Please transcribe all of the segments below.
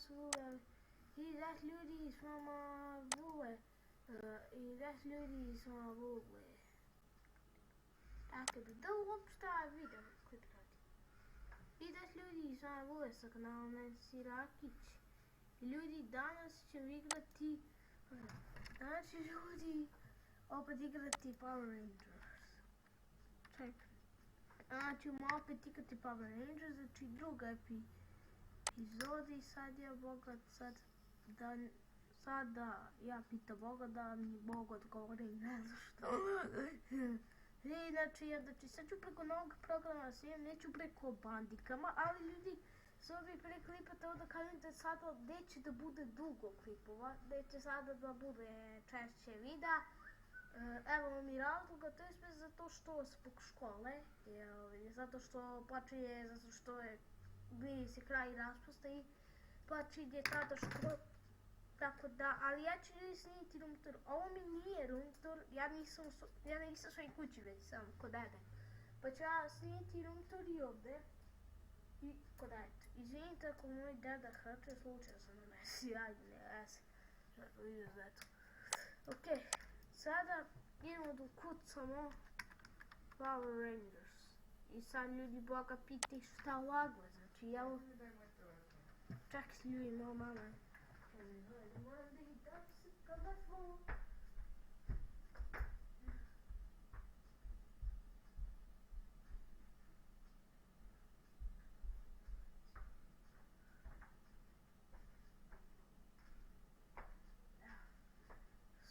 su uveli i 10 ljudi smo vule i 10 ljudi smo vule. Tako da uopšte video klip radi. I 10 ljudi smo vule sa kanalom Nancy Rakić. Ljudi, danas ćemo igrati, znači ljudi, opet igrati Power Rangers. Čekaj. Znači ćemo opet igrati Power Rangers, znači druga epizoda i sad ja Boga, sada ja pitam Boga da mi Bog odgovori, ne znam što. I znači sad ću preko novog programa snijem, neću preko bandikama, ali ljudi, s ovih pre klipata ovdje kažem da sada neće da bude dugo klipova, neće sada da bude češće videa. Evo mi razloga, to je sve zato što zbog škole, zato što počinje, zato što je bliji se kraj raspusta i počinje tada škola, tako da, ali ja ću snimiti room tour. Ovo mi nije room tour, ja nisam u svojoj kući već, sam kod dede, pa ću ja snimiti room tour i ovdje i kod dede. Izvinite ako moj deda hrče, slučajno sam na mesi, ajde ne, okej. Sada idemo da ukucamo Power Rangers. I sad ljudi Boga pitaju šta lagle, znači evo... Čekaj ljudi, malo mama. Moram da ih dam se telefon.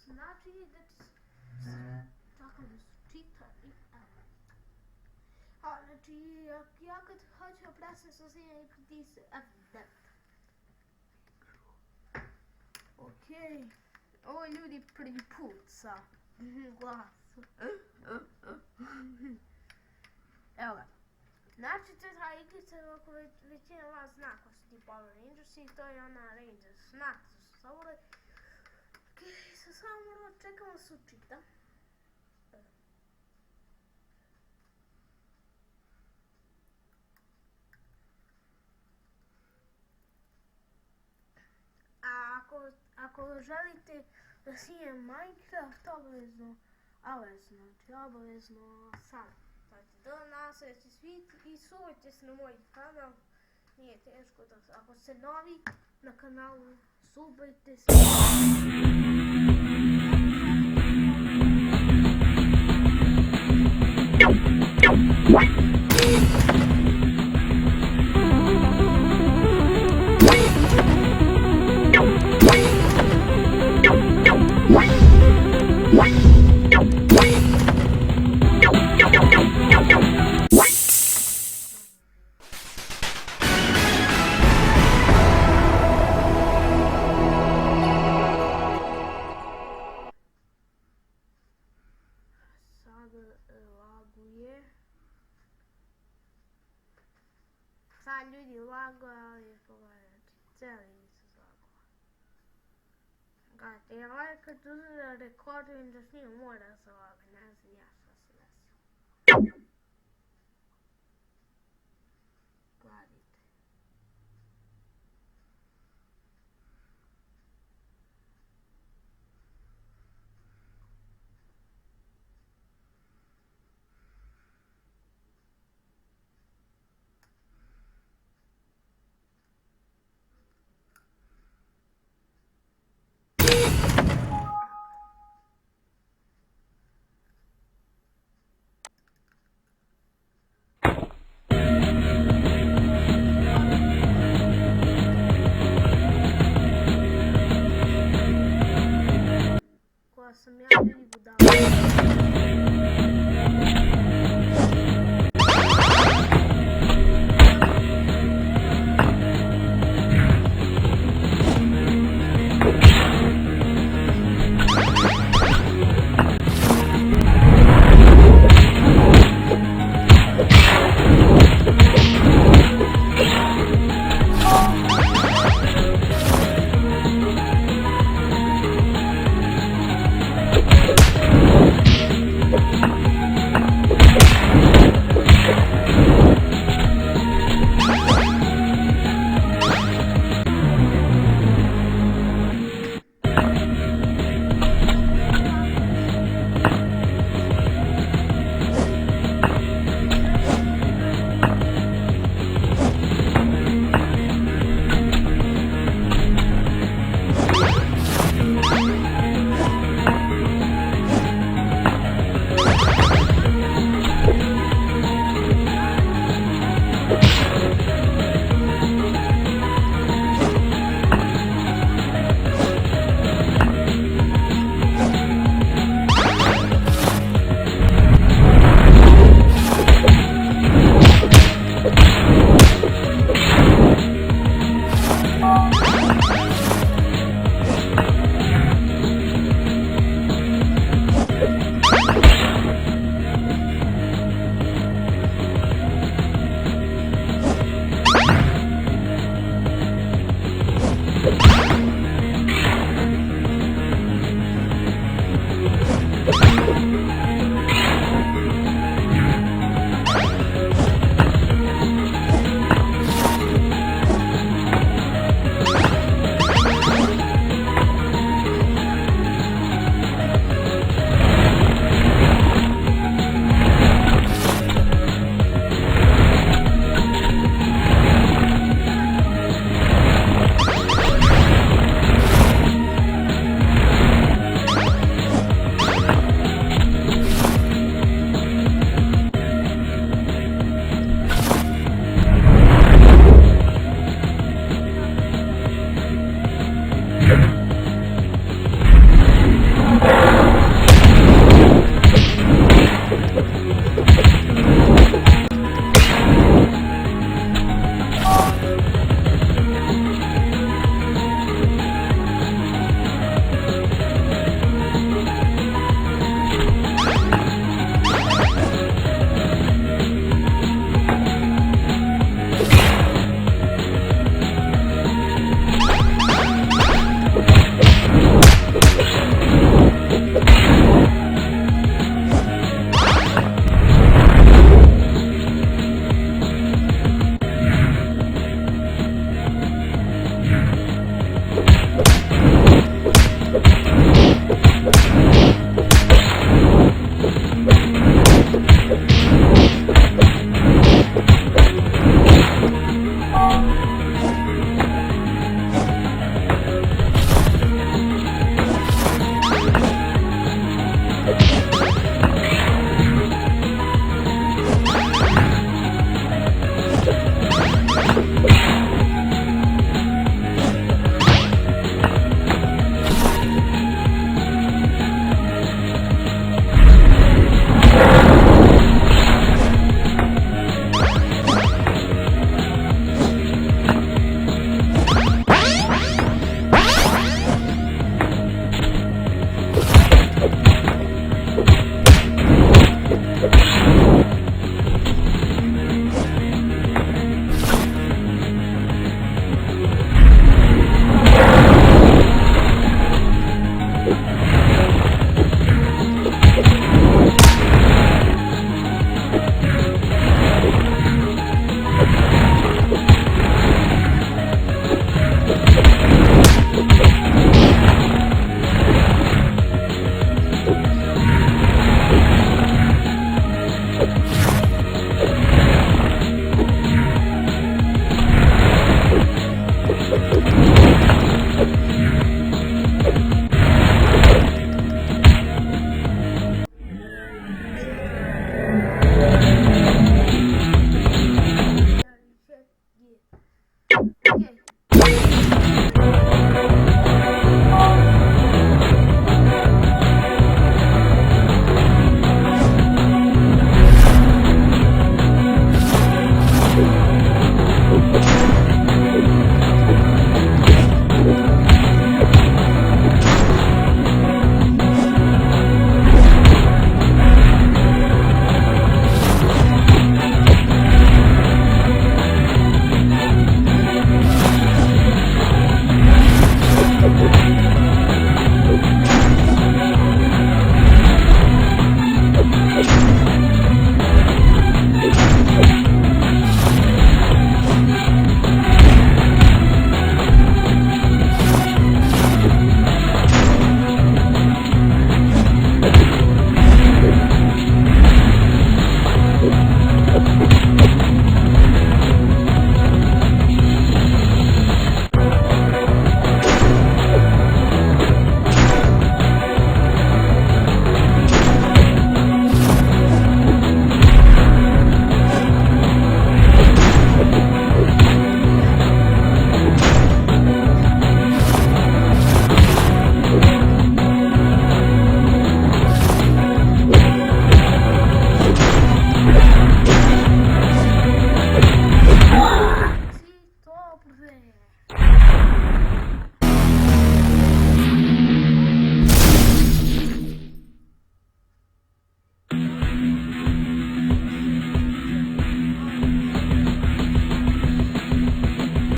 Znači da će se tako da su čitali. A znači ja kad hoću presne sa snijem pritisam F9. Okej. Ovo je ljudi prvi put sa glasom. Evo ga. Znači to je ta igrica ako većina vas zna ko su ti Power Rangers i to je ona Rangers. Znate što su savole. Okej, sad samo moramo čekamo da se učita. A ako želite da snijem Minecraft, obavezno sad. Da nas se svidite i suvajte se na moj kanal. Nije teško da ako ste novi na kanalu, subajte se. Sad ljudi lago, ali pogledajte, cijeli se zlago. Gledajte, ja kad uzem da rekordujem da snimam mora se lago, ne znam ja.